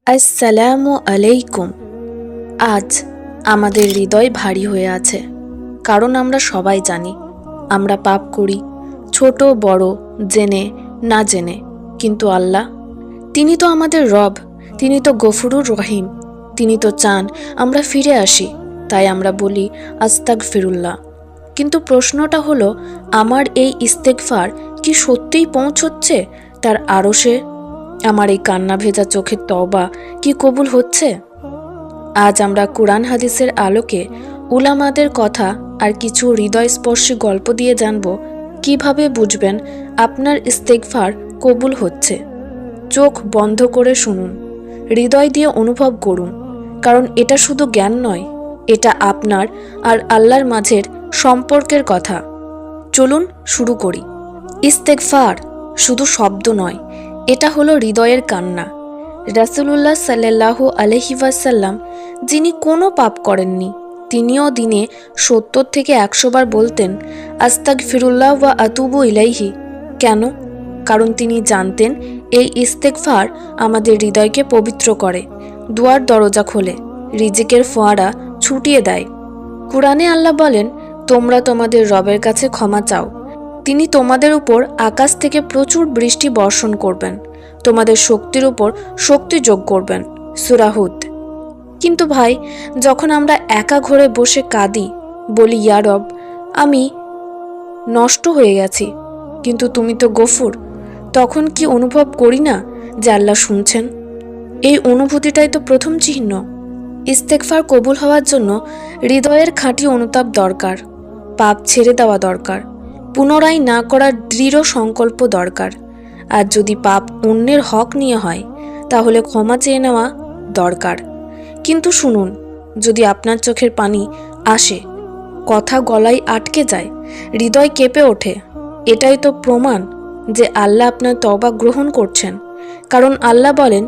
আসসালামু আলাইকুম। আজ আমাদের হৃদয় ভারী হয়ে আছে, কারণ আমরা সবাই জানি আমরা পাপ করি, ছোট বড়, জেনে না জেনে। কিন্তু আল্লাহ, তিনি তো আমাদের রব, তিনি তো গফুরুর রহিম, তিনি তো চান আমরা ফিরে আসি। তাই আমরা বলি আস্তাগফিরুল্লাহ। কিন্তু প্রশ্নটা হলো, আমার এই ইস্তেগফার কি সত্যিই পৌঁছচ্ছে তার আরশে? আমার এই কান্না ভেজা চোখের তওবা কি কবুল হচ্ছে? আজ আমরা কুরআন হাদিসের আলোকে, উলামাদের কথা আর কিছু হৃদয়স্পর্শী গল্প দিয়ে জানব কিভাবে বুঝবেন আপনার ইস্তেগফার কবুল হচ্ছে। চোখ বন্ধ করে শুনুন, হৃদয় দিয়ে অনুভব করুন, কারণ এটা শুধু জ্ঞান নয়, এটা আপনার আর আল্লাহর মাঝের সম্পর্কের কথা। চলুন শুরু করি। ইস্তেগফার শুধু শব্দ নয়, এটা হলো হৃদয়ের কান্না। রাসূলুল্লাহ সাল্লাল্লাহু আলাইহি ওয়াসাল্লাম, যিনি কোনো পাপ করেননি, তিনিও দিনে 70 থেকে 100 বার বলতেন আস্তাগফিরুল্লাহ ওয়া আতুবু ইলাইহি। কেন? কারণ তিনি জানতেন এই ইস্তেগফার আমাদের হৃদয়কে পবিত্র করে, দুয়ার দরজা খোলে, রিজিকের ফোয়ারা ছুটিয়ে দেয়। কুরআনে আল্লাহ বলেন, তোমরা তোমাদের রবের কাছে ক্ষমা চাও, তিনি তোমাদের উপর আকাশ থেকে প্রচুর বৃষ্টি বর্ষণ করবেন, তোমাদের শক্তির উপর শক্তি যোগ করবেন। সূরা হুদ। কিন্তু ভাই, যখন আমরা একা ঘরে বসে কাঁদি, বলি ইয়া রব, আমি নষ্ট হয়ে গেছি, কিন্তু তুমি তো গফুর, তখন কি অনুভব করি না যে আল্লাহ শুনছেন? এই অনুভূতিটাই তো প্রথম চিহ্ন। ইস্তেগফার কবুল হওয়ার জন্য হৃদয়ের খাঁটি অনুতাপ দরকার, পাপ ছেড়ে দেওয়া দরকার, পুনরায় না করার দৃঢ় সংকল্প দরকার। আর যদি পাপ অন্যের হক নিয়ে হয়, তাহলে ক্ষমা চেয়ে নেওয়া দরকার। কিন্তু শুনুন, যদি আপনার চোখের পানি আসে, কথা গলায় আটকে যায়, হৃদয় কেঁপে ওঠে, এটাই তো প্রমাণ যে আল্লাহ আপনার তওবা গ্রহণ করছেন। কারণ আল্লাহ বলেন,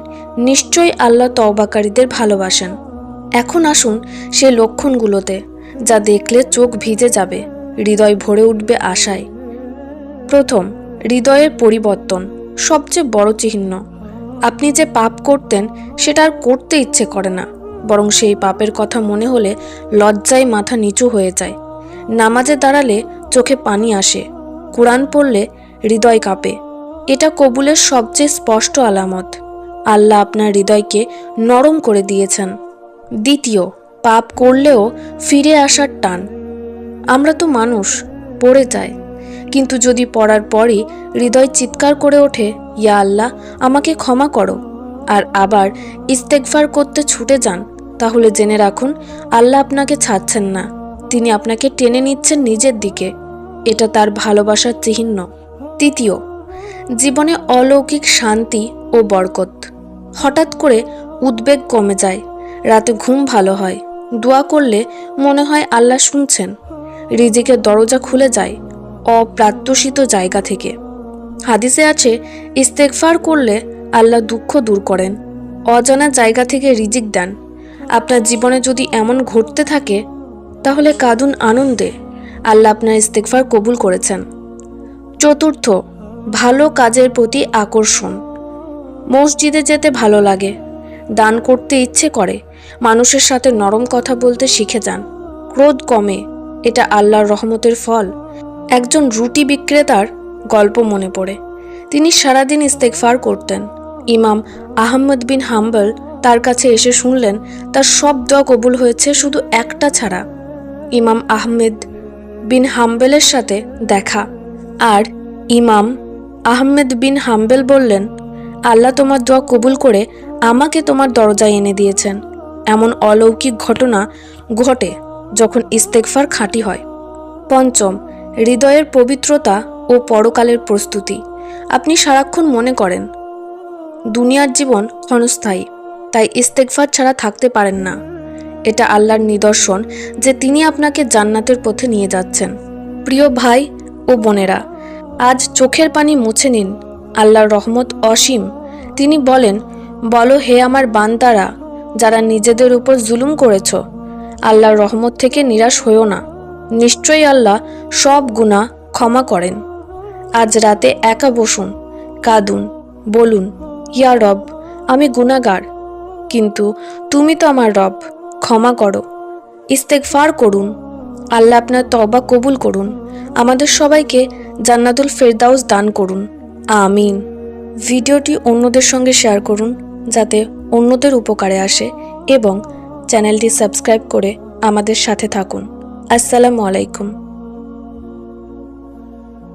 নিশ্চয়ই আল্লাহ তওবাকারীদের ভালোবাসেন। এখন আসুন সে লক্ষণগুলোতে, যা দেখলে চোখ ভিজে যাবে, হৃদয় ভরে উঠবে আশায়। প্রথম, হৃদয়ের পরিবর্তন সবচেয়ে বড় চিহ্ন। আপনি যে পাপ করতেন সেটা আর করতে ইচ্ছে করে না, বরং সেই পাপের কথা মনে হলে লজ্জায় মাথা নিচু হয়ে যায়। নামাজে দাঁড়ালে চোখে পানি আসে, কুরআন পড়লে হৃদয় কাঁপে। এটা কবুলের সবচেয়ে স্পষ্ট আলামত। আল্লাহ আপনার হৃদয়কে নরম করে দিয়েছেন। দ্বিতীয়, পাপ করলেও ফিরে আসার টান। আমরা তো মানুষ, পড়ে যায়, কিন্তু যদি পড়ার পরই হৃদয় চিৎকার করে ওঠে, ইয়া আল্লাহ, আমাকে ক্ষমা করো, আর আবার ইস্তেগফার করতে ছুটে যান, তাহলে জেনে রাখুন আল্লাহ আপনাকে ছাড়ছেন না, তিনি আপনাকে টেনে নিচ্ছেন নিজের দিকে। এটা তার ভালোবাসার চিহ্ন। তৃতীয়, জীবনে অলৌকিক শান্তি ও বরকত। হঠাৎ করে উদ্বেগ কমে যায়, রাতে ঘুম ভালো হয়, দোয়া করলে মনে হয় আল্লাহ শুনছেন, রিজিকের দরজা খুলে যায় অপ্রত্যাশিত জায়গা থেকে। হাদিসে আছে, ইস্তেগফার করলে আল্লাহ দুঃখ দূর করেন, অজানা জায়গা থেকে রিজিক দেন। আপনার জীবনে যদি এমন ঘটতে থাকে, তাহলে কাঁদুন আনন্দে, আল্লাহ আপনার ইস্তেগফার কবুল করেছেন। চতুর্থ, ভালো কাজের প্রতি আকর্ষণ। মসজিদে যেতে ভালো লাগে, দান করতে ইচ্ছে করে, মানুষের সাথে নরম কথা বলতে শিখে যান, ক্রোধ কমে, এটা আল্লাহর রহমতের ফল। একজন রুটি বিক্রেতার গল্প মনে পড়ে। তিনি সারাদিন ইস্তেগফার করতেন। ইমাম আহমদ বিন হাম্বল তার কাছে এসে শুনলেন তার সব দোয়া কবুল হয়েছে, শুধু একটা ছাড়া। ইমাম আহমেদ বিন হাম্বলের সাথে দেখা, আর ইমাম আহমেদ বিন হাম্বল বললেন, আল্লাহ তোমার দোয়া কবুল করে আমাকে তোমার দরজায় এনে দিয়েছেন। এমন অলৌকিক ঘটনা ঘটে যখন ইস্তেগফার খাঁটি হয়। পঞ্চম, হৃদয়ের পবিত্রতা ও পরকালের প্রস্তুতি। আপনি সারাক্ষণ মনে করেন দুনিয়ার জীবন ক্ষণস্থায়ী, তাই ইস্তেগফার ছাড়া থাকতে পারেন না। এটা আল্লাহর নিদর্শন যে তিনি আপনাকে জান্নাতের পথে নিয়ে যাচ্ছেন। প্রিয় ভাই ও বোনেরা, আজ চোখের পানি মুছে নিন, আল্লাহর রহমত অসীম। তিনি বলেন, বলো হে আমার বান্দারা, যারা নিজেদের উপর জুলুম করেছ, আল্লাহর রহমত থেকে নিরাশ হইও না, নিশ্চয়ই আল্লাহ সব গুনাহ ক্ষমা করেন। আজ রাতে একা বসুন, কাঁদুন, বলুন, ইয়া রব, আমি গুনাহগার, কিন্তু তুমি তো আমার রব, ক্ষমা করো। ইস্তেগফার করুন। আল্লাহ আপনার তওবা কবুল করুন। আমাদের সবাইকে জান্নাতুল ফেরদাউস দান করুন। আমিন। ভিডিওটি অন্যদের সঙ্গে শেয়ার করুন যাতে অন্যদের উপকারে আসে, এবং চ্যানেলটি সাবস্ক্রাইব করে আমাদের সাথে থাকুন। আসসালামু আলাইকুম।